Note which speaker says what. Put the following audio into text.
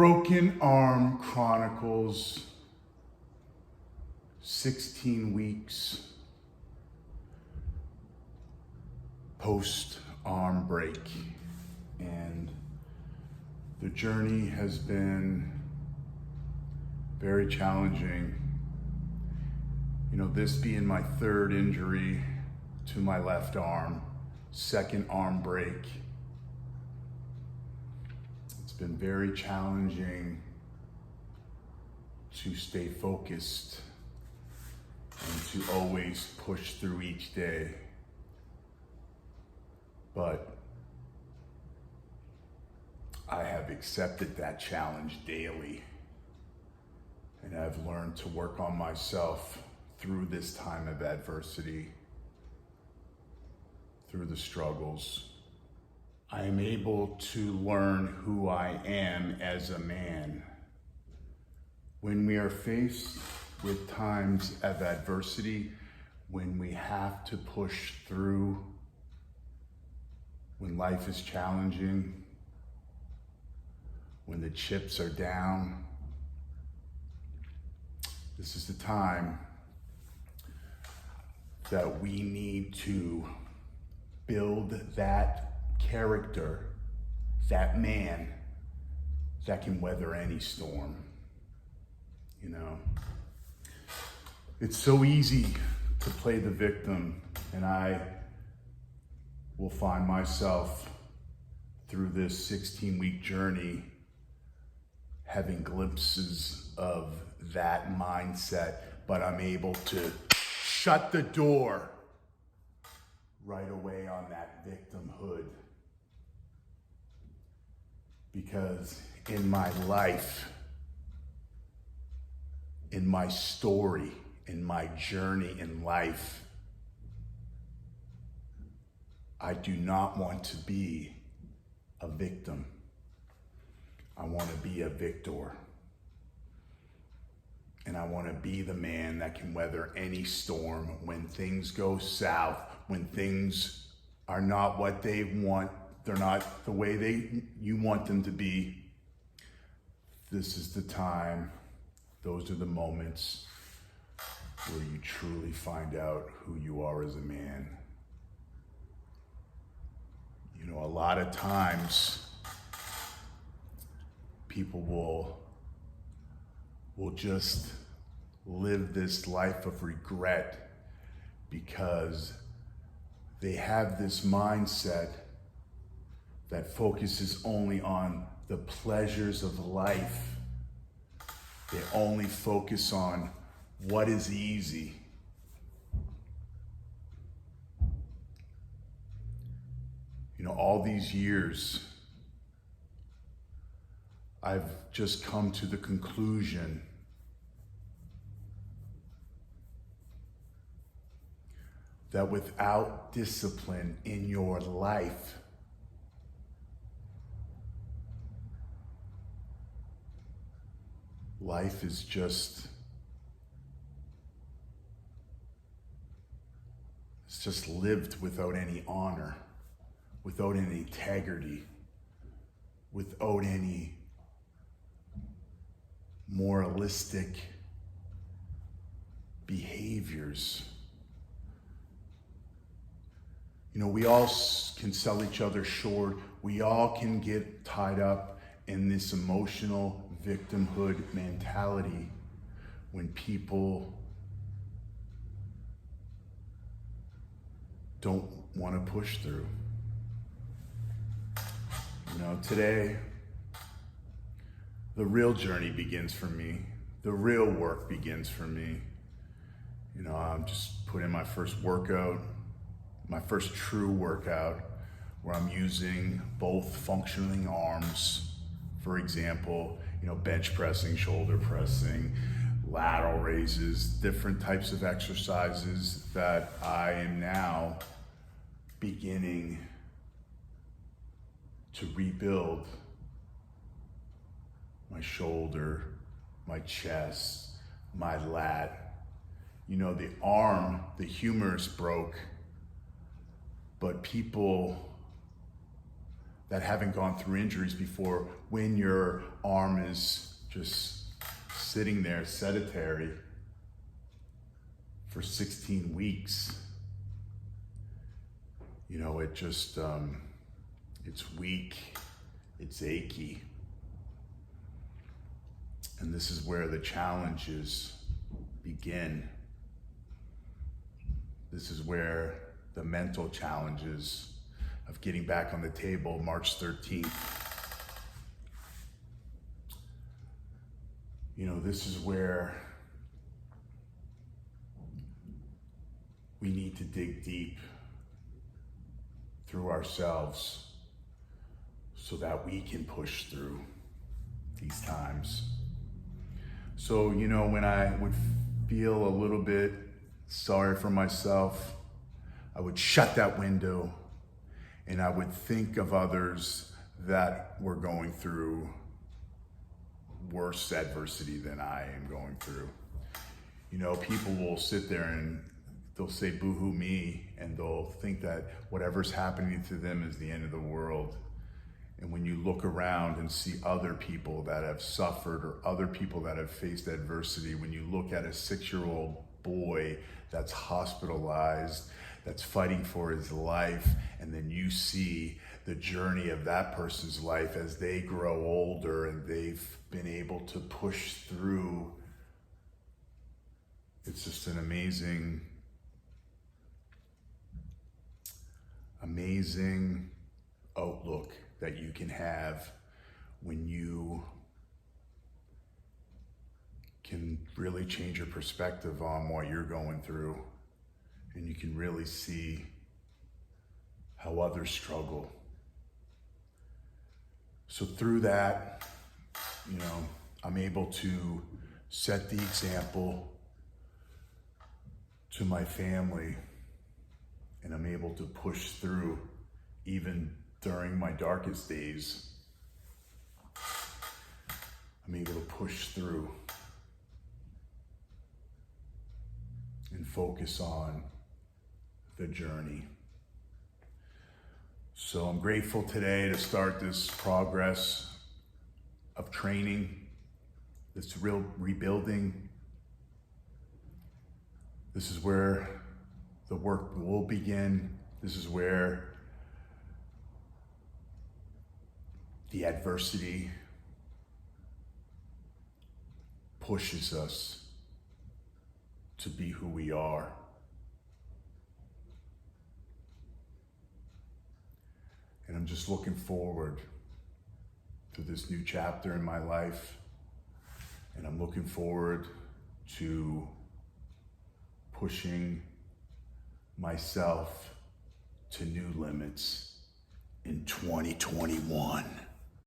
Speaker 1: Broken Arm Chronicles, 16 weeks post-arm break. And the journey has been very challenging. You know, this being my third injury to my left arm, second arm break. It's been very challenging to stay focused and to always push through each day. But I have accepted that challenge daily, and I've learned to work on myself through this time of adversity, through the struggles. I am able to learn who I am as a man. When we are faced with times of adversity, when we have to push through, when life is challenging, when the chips are down, this is the time that we need to build that character, that man that can weather any storm. You know, it's so easy to play the victim, and I will find myself through this 16-week journey having glimpses of that mindset, but I'm able to shut the door right away on that victimhood. Because in my life, in my story, in my journey in life, I do not want to be a victim. I want to be a victor. And I want to be the man that can weather any storm when things go south, when things are not what they want, they're not the way you want them to be. This is the time, those are the moments where you truly find out who you are as a man. You know, a lot of times people will just live this life of regret because they have this mindset that focuses only on the pleasures of life. They only focus on what is easy. You know, all these years, I've just come to the conclusion that without discipline in your life, life is just, it's just lived without any honor, without any integrity, without any moralistic behaviors. You know, we all can sell each other short. We all can get tied up in this emotional victimhood mentality when people don't want to push through. You know, today, the real journey begins for me. The real work begins for me. You know, I'm just putting my first workout, my first true workout, where I'm using both functioning arms. For example, you know, bench pressing, shoulder pressing, lateral raises, different types of exercises that I am now beginning to rebuild my shoulder, my chest, my lat. You know, the arm, the humerus broke, but people that haven't gone through injuries before, when your arm is just sitting there sedentary for 16 weeks, you know, it just, it's weak, it's achy. And this is where the challenges begin. This is where the mental challenges of getting back on the table March 13th. You know, this is where we need to dig deep through ourselves so that we can push through these times. So, you know, when I would feel a little bit sorry for myself, I would shut that window and I would think of others that were going through worse adversity than I am going through. You know, people will sit there and they'll say, boo-hoo me, and they'll think that whatever's happening to them is the end of the world. And when you look around and see other people that have suffered or other people that have faced adversity, when you look at a 6-year-old boy that's hospitalized, that's fighting for his life, and then you see the journey of that person's life as they grow older and they've been able to push through, it's just an amazing outlook that you can have when you can really change your perspective on what you're going through, and you can really see how others struggle. So through that, you know, I'm able to set the example to my family, and I'm able to push through even during my darkest days. I'm able to push through and focus on the journey. So I'm grateful today to start this progress of training, this real rebuilding. This is where the work will begin. This is where the adversity pushes us to be who we are. And I'm just looking forward to this new chapter in my life. And I'm looking forward to pushing myself to new limits in 2021.